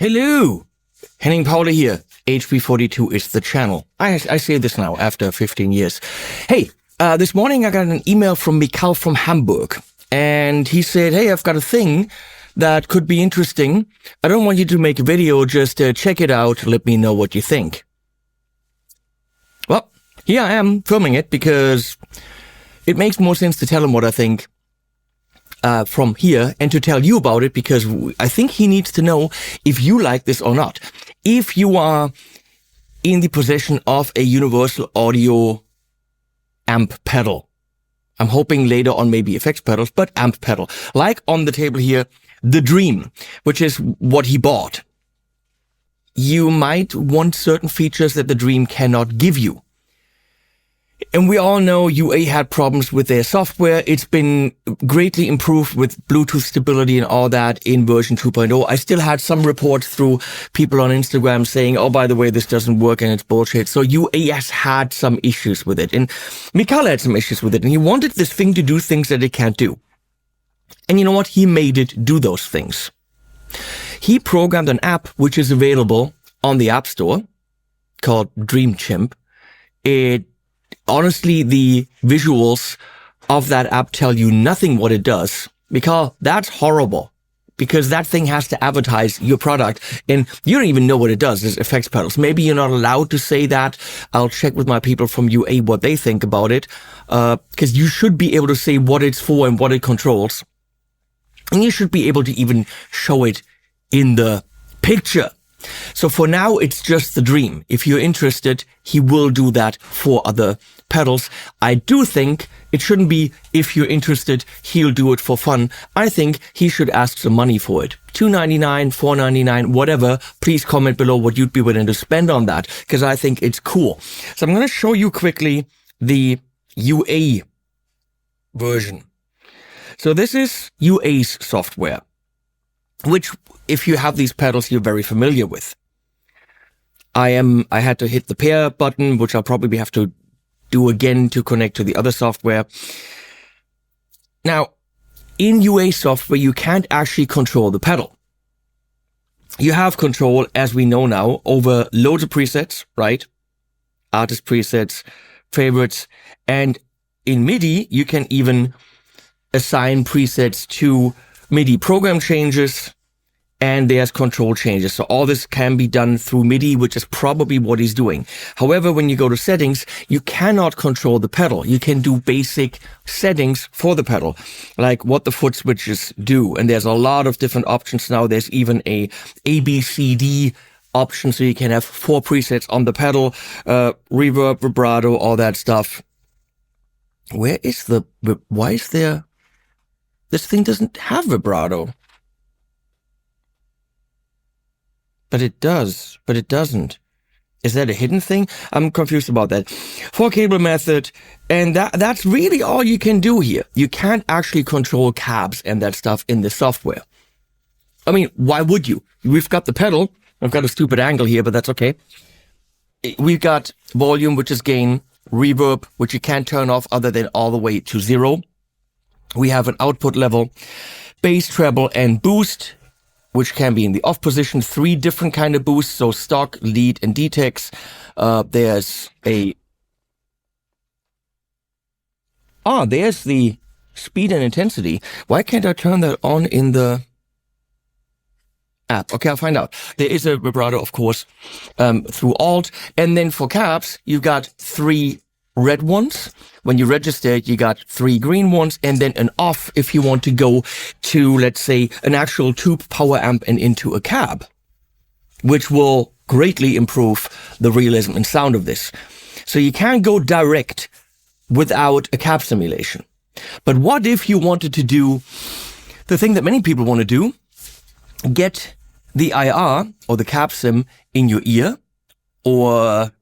Hello! Henning Pauli here. HP42 is the channel. I say this now after 15 years. Hey, this morning I got an email from Mikal from Hamburg. And he said, hey, I've got a thing that could be interesting. I don't want you to make a video, just check it out. Let me know what you think. Well, here I am filming it because it makes more sense to tell him what I think from here and to tell you about it, because I think he needs to know if you like this or not. If you are in the possession of a universal audio amp pedal, I'm hoping later on maybe effects pedals, but amp pedal, like on the table here, the Dream, which is what he bought. You might want certain features that the Dream cannot give you. And we all know UA had problems with their software. It's been greatly improved with Bluetooth stability and all that in version 2.0. I still had some reports through people on Instagram saying, oh, by the way, this doesn't work and it's bullshit. So UA has had some issues with it. And Mikal had some issues with it. And he wanted this thing to do things that it can't do. And you know what? He made it do those things. He programmed an app which is available on the App Store called Dream Chimp. Honestly, the visuals of that app tell you nothing what it does, because that's horrible, because that thing has to advertise your product and you don't even know what it does. There's effects pedals. Maybe you're not allowed to say that. I'll check with my people from UA what they think about it, because you should be able to say what it's for and what it controls. And you should be able to even show it in the picture. So for now, it's just the Dream. If you're interested, he will do that for other pedals. I do think it shouldn't be, if you're interested, he'll do it for fun. I think he should ask some money for it. $2.99, $4.99, whatever. Please comment below what you'd be willing to spend on that, because I think it's cool. So I'm going to show you quickly the UA version. So this is UA's software, which, if you have these pedals, you're very familiar with. I had to hit the pair button, which I'll probably have to do again to connect to the other software. Now, in UA software, you can't actually control the pedal. You have control, as we know now, over loads of presets, right? Artist presets, favorites, and in MIDI, you can even assign presets to MIDI program changes, and there's control changes. So all this can be done through MIDI, which is probably what he's doing. However, when you go to settings, you cannot control the pedal. You can do basic settings for the pedal, like what the foot switches do. And there's a lot of different options now. There's even a ABCD option, so you can have 4 presets on the pedal, reverb, vibrato, all that stuff. Why is there, this thing doesn't have vibrato. But it does, but it doesn't. Is that a hidden thing? I'm confused about that. 4-cable method, and that's really all you can do here. You can't actually control cabs and that stuff in the software. I mean, why would you? We've got the pedal. I've got a stupid angle here, but that's okay. We've got volume, which is gain, reverb, which you can't turn off other than all the way to 0. We have an output level, bass, treble, and boost, which can be in the off position. 3 different kind of boosts, so stock, lead, and DTEX. There's the speed and intensity. Why can't I turn that on in the app? Okay, I'll find out. There is a vibrato, of course, through Alt. And then for cabs, you've got 3 red ones. When you register, you got 3 green ones, and then an off if you want to go to, let's say, an actual tube power amp and into a cab, which will greatly improve the realism and sound of this. So you can't go direct without a cab simulation. But what if you wanted to do the thing that many people want to do, get the IR or the cab sim in your ear or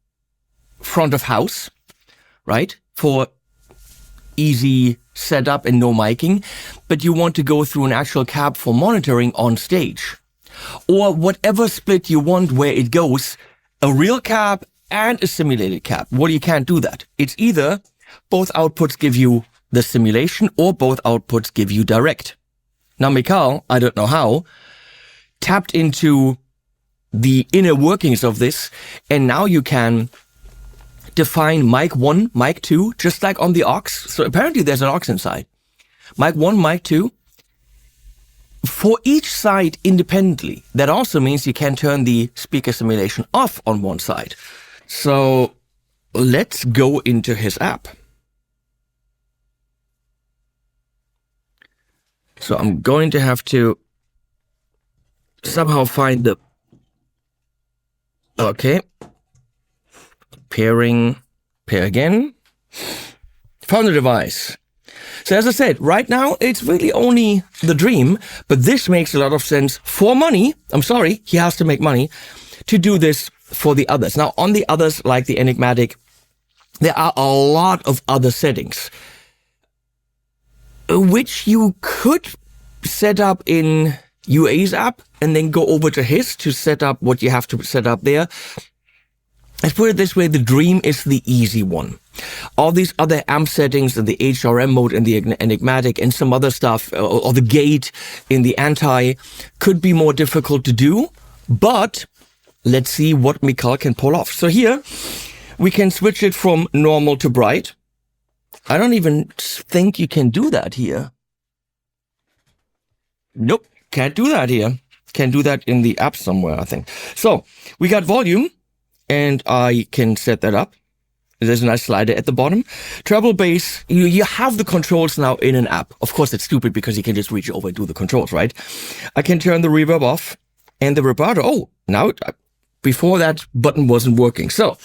front of house, right? For easy setup and no miking, but you want to go through an actual cab for monitoring on stage. Or whatever split you want where it goes, a real cab and a simulated cab. Well, you can't do that. It's either both outputs give you the simulation or both outputs give you direct. Now, Mikal, I don't know how, tapped into the inner workings of this. And now you can define mic 1, mic 2, just like on the aux. So apparently there's an aux inside. Mic 1, mic 2. For each side independently. That also means you can turn the speaker simulation off on one side. So let's go into his app. So I'm going to have to somehow find the... Okay. Pair again. Found the device. So as I said, right now, it's really only the dream, but this makes a lot of sense for money. I'm sorry, he has to make money to do this for the others. Now, on the others, like the Enigmatic, there are a lot of other settings, which you could set up in UA's app and then go over to his to set up what you have to set up there. Let's put it this way, the dream is the easy one. All these other amp settings and the HRM mode and the Enigmatic and some other stuff, or the gate in the anti, could be more difficult to do, but let's see what Mikhail can pull off. So here, we can switch it from normal to bright. I don't even think you can do that here. Nope, can't do that here. Can do that in the app somewhere, I think. So, we got volume. And I can set that up. There's a nice slider at the bottom. Treble bass, you have the controls now in an app. Of course, it's stupid because you can just reach over and do the controls, right? I can turn the reverb off and the vibrato. Oh, now, before that button wasn't working. So,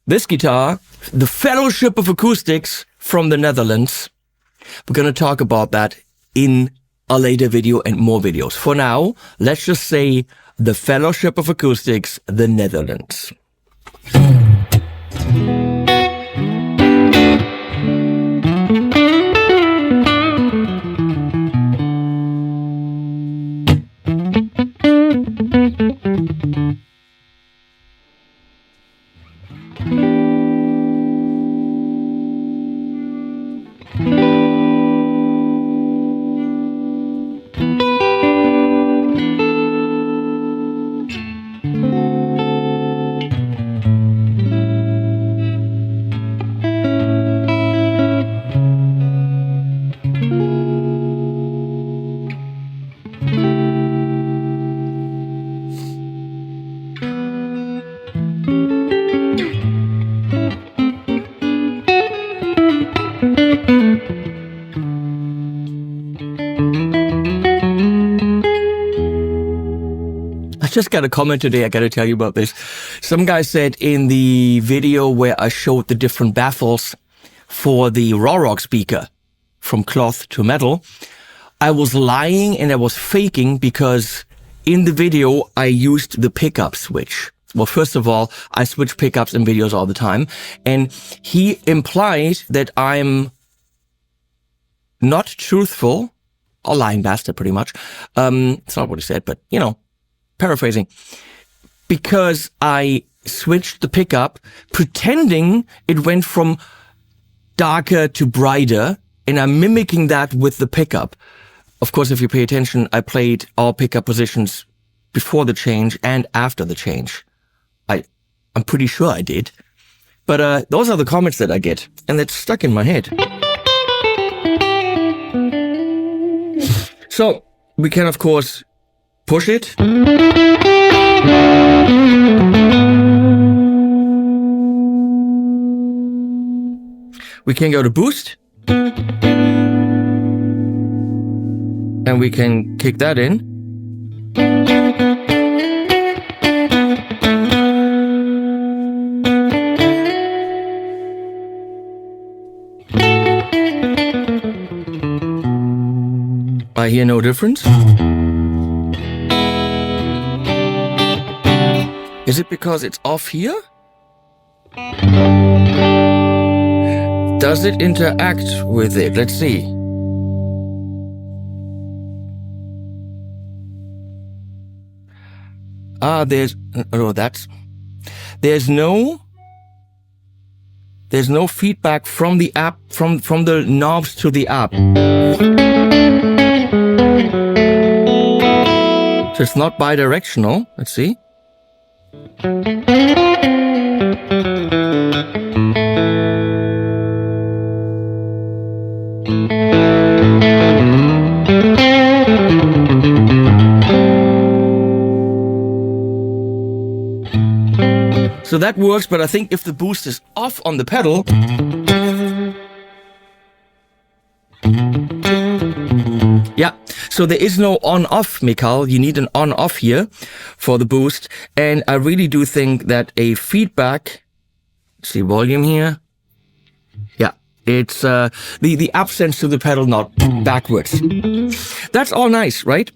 this guitar, the Fellowship of Acoustics from the Netherlands. We're going to talk about that in a later video and more videos. For now, let's just say the Fellowship of Acoustics, the Netherlands. Just got a comment today, I gotta tell you about this. Some guy said in the video where I showed the different baffles for the raw rock speaker from cloth to metal, I was lying and I was faking because in the video I used the pickup switch. Well, first of all, I switch pickups in videos all the time, and he implied that I'm not truthful, a lying bastard pretty much. It's not what he said, but you know, paraphrasing, because I switched the pickup pretending it went from darker to brighter, and I'm mimicking that with the pickup. Of course, if you pay attention, I played all pickup positions before the change and after the change. I'm pretty sure I did. But those are the comments that I get, and that's stuck in my head. So, we can of course push it. We can go to boost. And we can kick that in. I hear no difference. Is it because it's off here? Does it interact with it? Let's see. There's no feedback from the app, from the knobs to the app. So it's not bidirectional. Let's see. So that works, but I think if the boost is off on the pedal, yeah, so there is no on-off, Mikhail. You need an on-off here for the boost. And I really do think that a feedback, see volume here. Yeah, it's the up sends to the pedal, not backwards. That's all nice, right?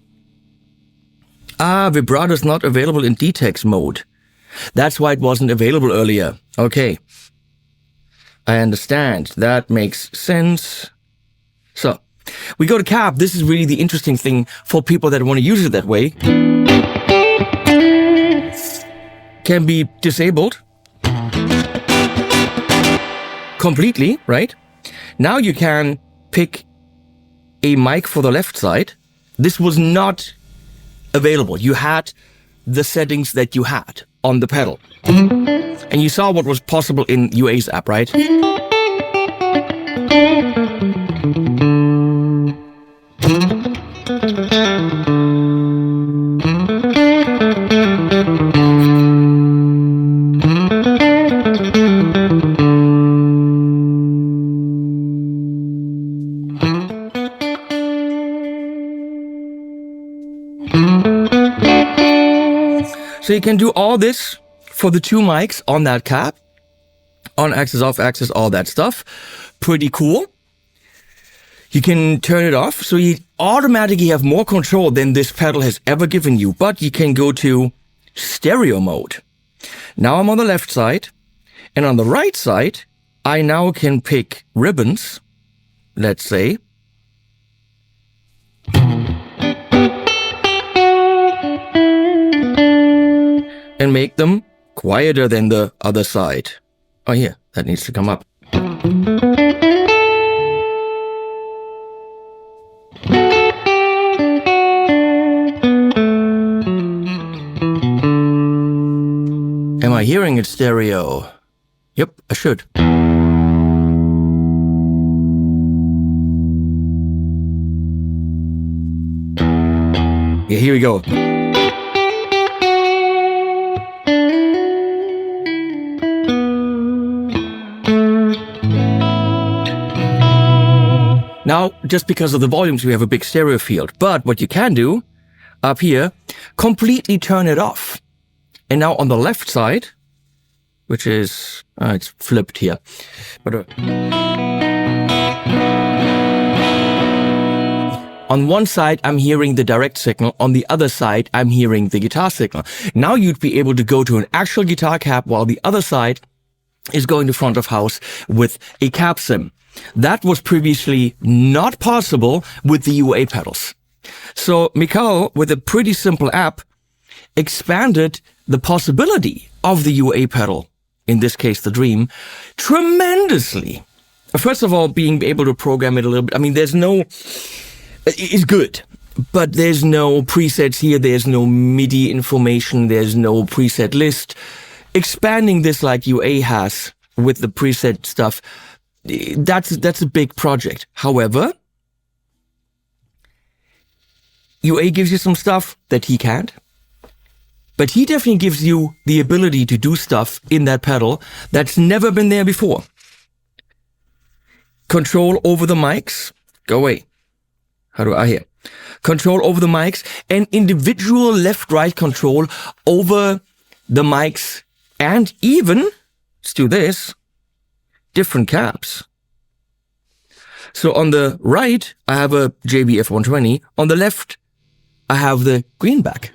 Vibrato is not available in DTEX mode. That's why it wasn't available earlier. Okay. I understand. That makes sense. So, we go to cab. This is really the interesting thing for people that want to use it that way. Can be disabled completely, right? Now you can pick a mic for the left side. This was not available. You had the settings that you had on the pedal. And you saw what was possible in UA's app, right? So you can do all this for the two mics on that cab. On axis, off axis, all that stuff. Pretty cool. You can turn it off, so you automatically have more control than this pedal has ever given you. But you can go to stereo mode. Now I'm on the left side. And on the right side, I now can pick ribbons, let's say. And make them quieter than the other side. Oh, here, that needs to come up. Am I hearing it stereo? Yep, I should. Yeah, here we go. Now, just because of the volumes, we have a big stereo field. But what you can do, up here, completely turn it off. And now on the left side, which is, it's flipped here. But on one side, I'm hearing the direct signal. On the other side, I'm hearing the guitar signal. Now you'd be able to go to an actual guitar cab while the other side is going to front of house with a cab sim. That was previously not possible with the UA pedals. So Mikhail, with a pretty simple app, expanded the possibility of the UA pedal, in this case the Dream, tremendously. First of all, being able to program it a little bit. I mean, it's good, but there's no presets here. There's no MIDI information. There's no preset list. Expanding this like UA has with the preset stuff, that's a big project. However, UA gives you some stuff that he can't. But he definitely gives you the ability to do stuff in that pedal that's never been there before. Control over the mics. Go away. How do I hear? Control over the mics and individual left-right control over the mics and even, let's do this, different cabs. So on the right, I have a JBF 120. On the left, I have the greenback.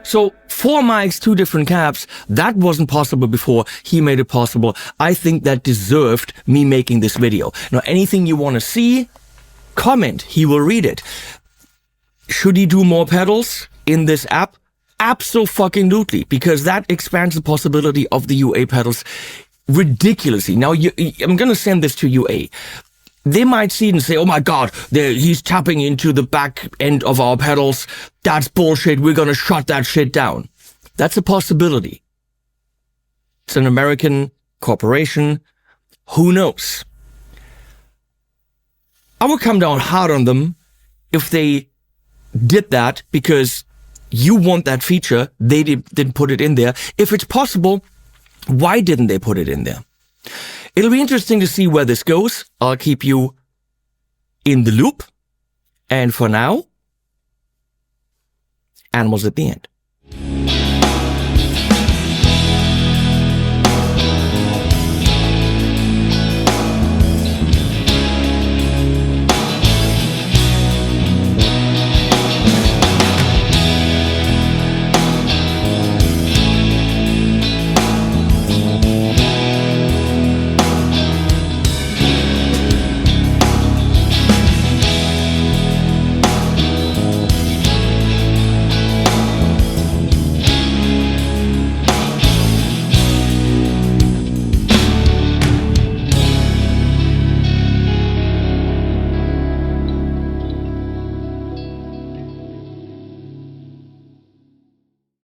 So 4 mics, 2 different cabs, that wasn't possible before. He made it possible. I think that deserved me making this video. Now, anything you want to see, comment, he will read it. Should he do more pedals in this app? Absolutely, because that expands the possibility of the UA pedals ridiculously. Now, I'm going to send this to UA. They might see it and say, oh my God, he's tapping into the back end of our pedals. That's bullshit. We're going to shut that shit down. That's a possibility. It's an American corporation. Who knows? I would come down hard on them if they did that because you want that feature. They didn't put it in there. If it's possible, why didn't they put it in there? It'll be interesting to see where this goes. I'll keep you in the loop. And for now, animals at the end.